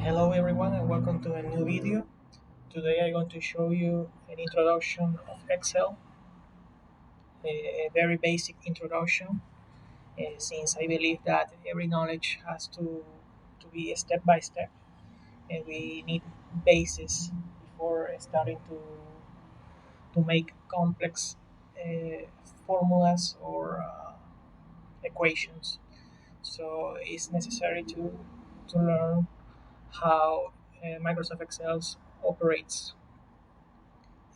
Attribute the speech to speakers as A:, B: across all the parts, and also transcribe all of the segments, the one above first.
A: Hello everyone and welcome to a new video. Today I'm going to show you an introduction of Excel, a very basic introduction since I believe that every knowledge has to be step by step and we need basis before starting to make complex formulas or equations. So it's necessary to learn how Microsoft Excel operates.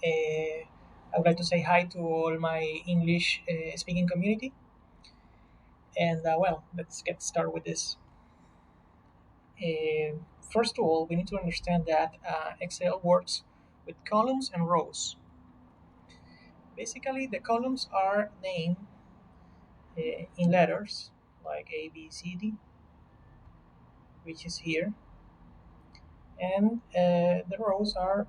A: I would like to say hi to all my English speaking community. And let's get started with this. First of all, we need to understand that Excel works with columns and rows. Basically, the columns are named in letters like A, B, C, D, which is here, and the rows are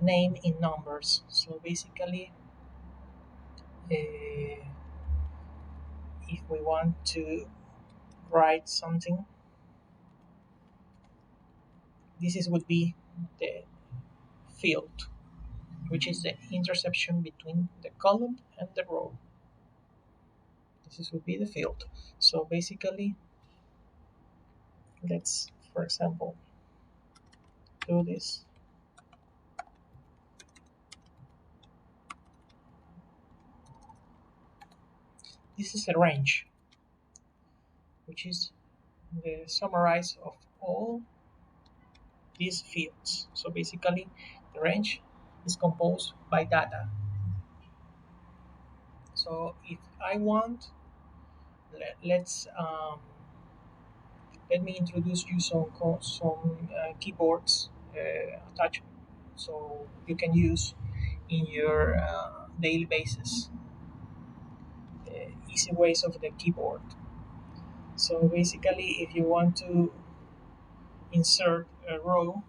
A: named in numbers. So basically, uh, if we want to write something, would be the field, which is the intersection between the column and the row. Would be the field. So basically, let's, for example, do this. This is a range, which is the summarize of all these fields. So basically, the range is composed by data. So if I want, let's let me introduce you some keyboards attachment so you can use in your daily basis easy ways of the keyboard. So basically, if you want to insert a row,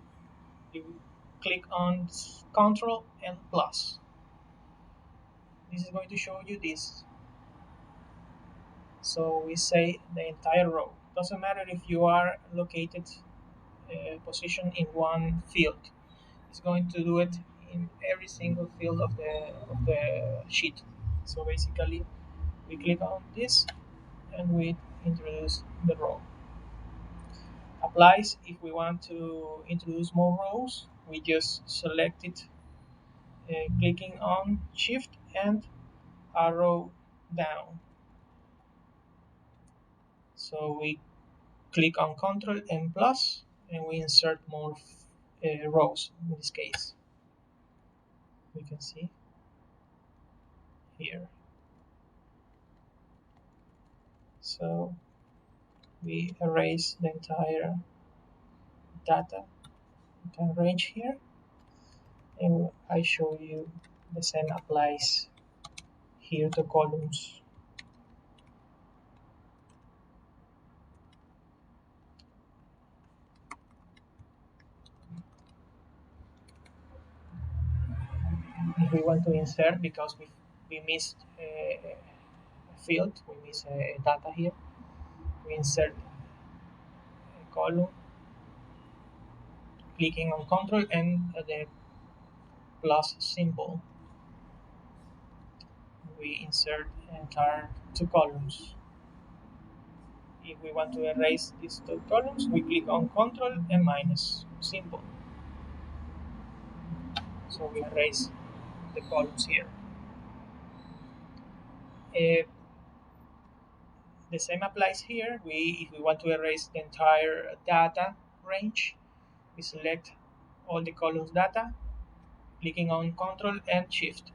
A: you click on Control and plus. This is going to show you this. So we say the entire row. Doesn't matter if you are located position in one field. It's going to do it in every single field of the sheet. So basically, we click on this and we introduce the row. Applies if we want to introduce more rows. We just select it, clicking on Shift and arrow down. So we click on Control and plus, and we insert more rows. In this case, we can see here. So we erase the entire data range here, and I show you the same applies here to columns. If we want to insert, because we missed a field, we miss a data here, we insert a column, clicking on Control and the plus symbol. We insert entire two columns. If we want to erase these two columns, we click on Control and minus symbol. So we erase the columns here. Uh, the same applies here. If we want to erase the entire data range, we select all the columns data, clicking on Control and Shift,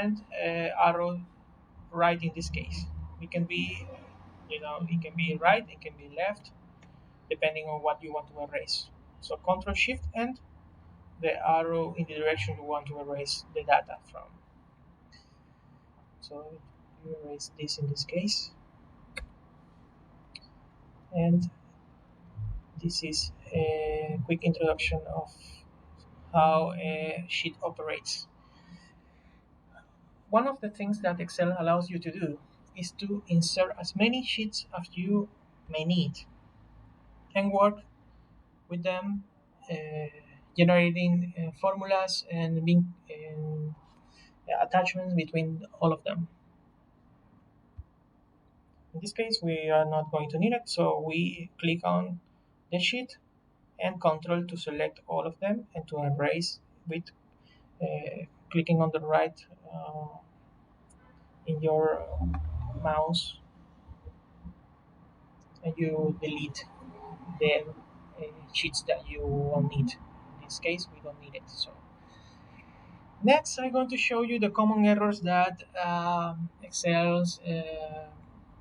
A: and arrow right in this case. It can be, it can be right, it can be left, depending on what you want to erase. So Control Shift and the arrow in the direction you want to erase the data from. So you erase this in this case, and this is a quick introduction of how a sheet operates. One of the things that Excel allows you to do is to insert as many sheets as you may need and work with them, uh, generating formulas and being attachments between all of them. In this case, we are not going to need it, so we click on the sheet and Control to select all of them and to erase with clicking on the right in your mouse, and you delete the sheets that you won't need. In this case, we don't need it. So next, I'm going to show you the common errors that Excel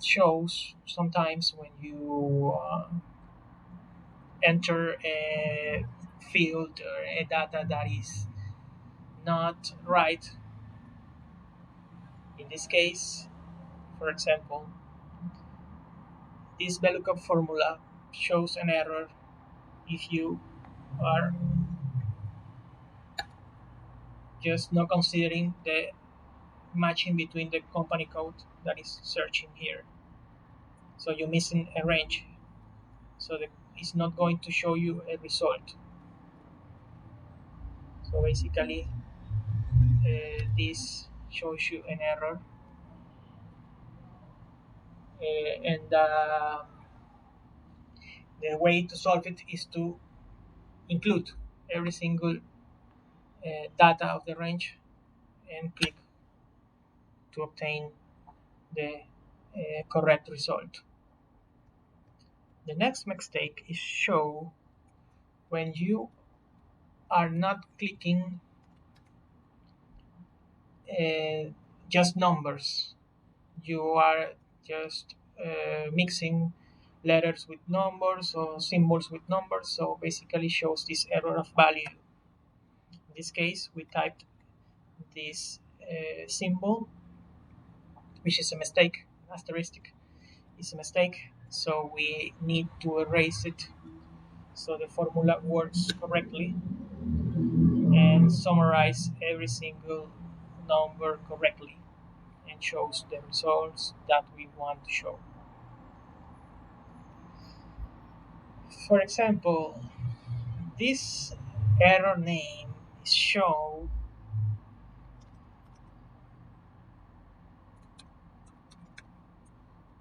A: shows sometimes when you enter a field or a data that is not right. In this case, for example, this VLOOKUP formula shows an error if you are just not considering the matching between the company code that is searching here. So you're missing a range. So it's not going to show you a result. So basically, this shows you an error, and the way to solve it is to include every single data of the range and click to obtain the correct result. The next mistake is show when you are not clicking uh, just numbers. You are just mixing letters with numbers or symbols with numbers, so basically shows this error of value. In this case, we typed this symbol, which is a mistake, asterisk is a mistake, so we need to erase it so the formula works correctly and summarize every single number correctly and shows the results that we want to show. For example, this error name is shown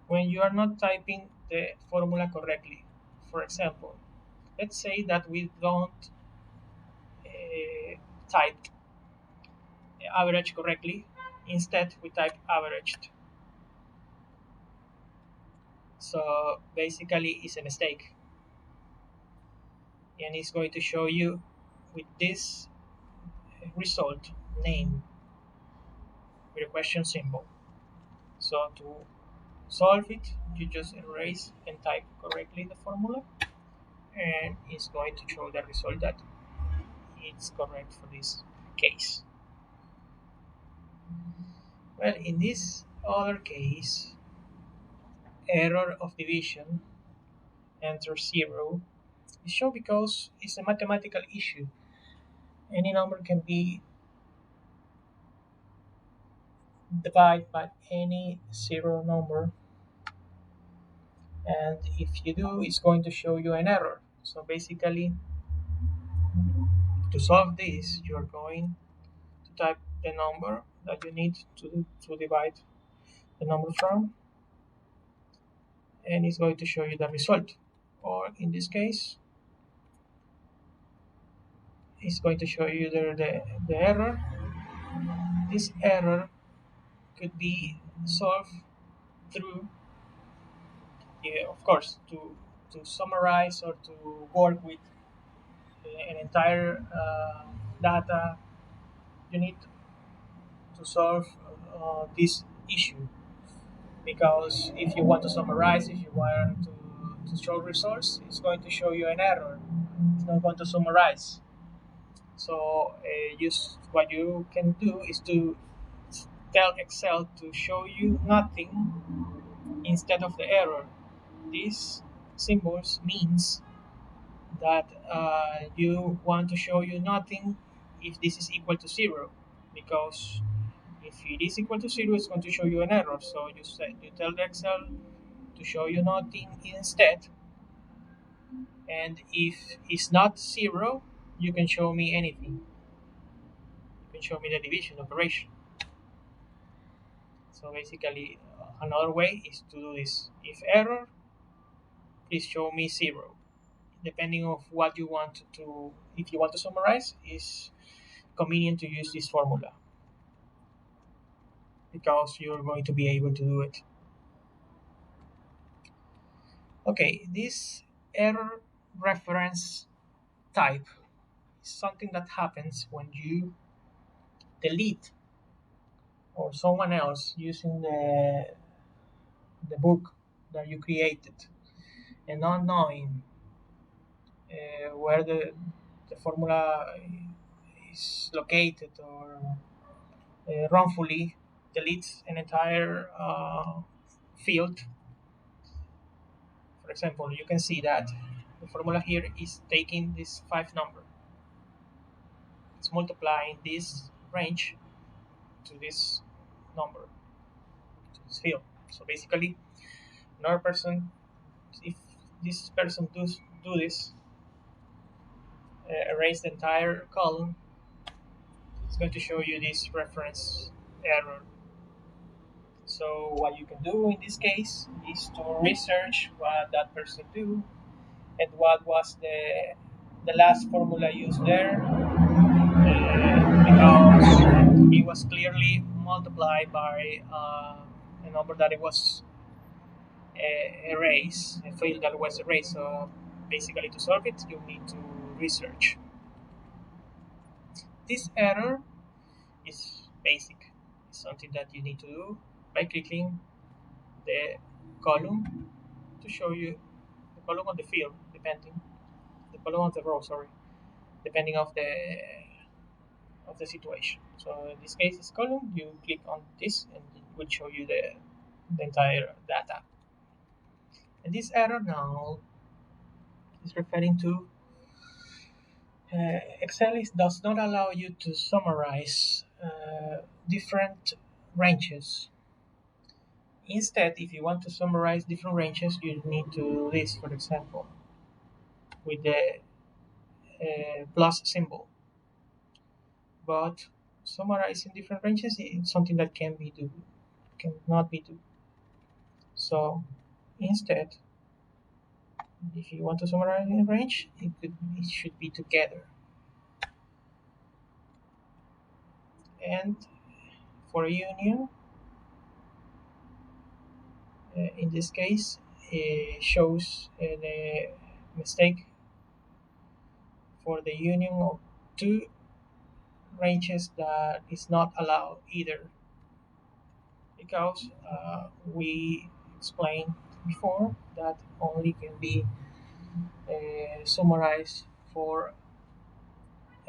A: when you are not typing the formula correctly. For example, let's say that we don't type average correctly. Instead, we type averaged. So basically, it's a mistake, and it's going to show you with this result name with a question symbol. So to solve it, you just erase and type correctly the formula, and it's going to show the result that it's correct for this case. Well, in this other case, error of division, enter 0, is shown because it's a mathematical issue. Any number can be divided by any zero number, and if you do, it's going to show you an error. So basically, to solve this, you're going to type the number that you need to divide the number from, and it's going to show you the result. Or in this case, it's going to show you the error. This error could be solved through, yeah, of course, to summarize or to work with an entire data. You need to solve this issue, because if you want to summarize, if you want to show results, it's going to show you an error. It's not going to summarize. So what you can do is to tell Excel to show you nothing instead of the error. These symbols means that you want to show you nothing if this is equal to 0, because if it is equal to 0, it's going to show you an error. So you tell the Excel to show you nothing instead, And if it's not zero, you can show me anything. You can show me the division operation. So basically, another way is to do this. If error, please show me zero. Depending of what you want to, if you want to summarize, is convenient to use this formula because you're going to be able to do it. Okay, this error reference type is something that happens when you delete or someone else using the book that you created and not knowing where the formula is located or wrongfully deletes an entire field. For example, you can see that the formula here is taking this 5 number. It's multiplying this range to this number, to this field. So basically, another person, if this person do this, erase the entire column, it's going to show you this reference error. So what you can do in this case is to research what that person do and what was the last formula used there, because it was clearly multiplied by a number that it was erased, a field that was erased. So basically, to solve it, you need to research. This error is basic. It's something that you need to do by clicking the column to show you the column of the field, depending the column of the row. Sorry, depending of the situation. So in this case, this column, you click on this, and it will show you the entire data. And this error now is referring to Excel does not allow you to summarize different ranges. Instead, if you want to summarize different ranges, you need to do this, for example, with the plus symbol. But summarizing different ranges is something that cannot be do. So instead, if you want to summarize a range, it should be together. And for a union, in this case, it shows the mistake for the union of two ranges that is not allowed either, because we explained before that only can be summarized for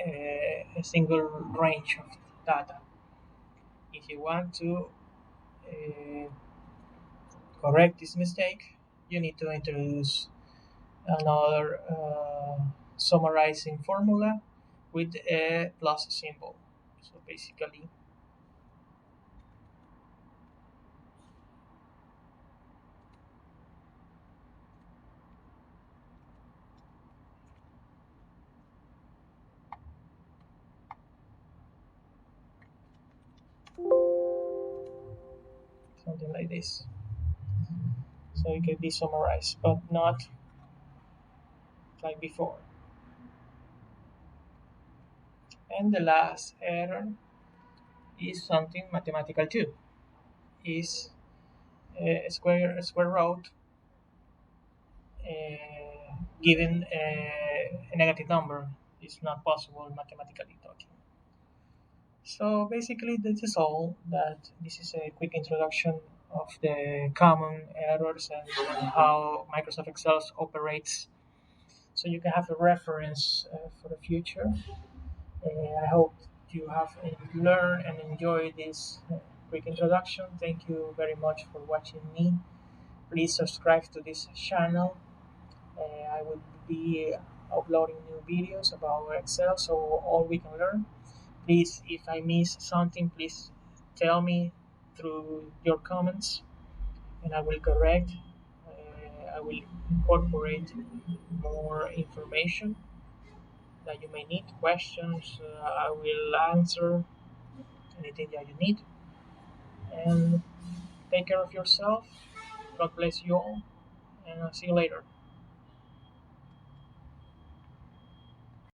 A: a single range of data. If you want to uh, correct this mistake, you need to introduce another summarizing formula with a plus symbol. So basically, something like this. So it can be summarized, but not like before. And the last error is something mathematical too. Is a square root given a negative number is not possible mathematically talking. So basically, this is all. That this is a quick introduction of the common errors and how Microsoft Excel operates, so you can have a reference for the future. I hope you have learned and enjoyed this quick introduction. Thank you very much for watching me. Please subscribe to this channel. I will be uploading new videos about Excel, so all we can learn. Please, if I miss something, please tell me through your comments, and I will correct. I will incorporate more information that you may need, questions. I will answer anything that you need. And take care of yourself. God bless you all, and I'll see you later.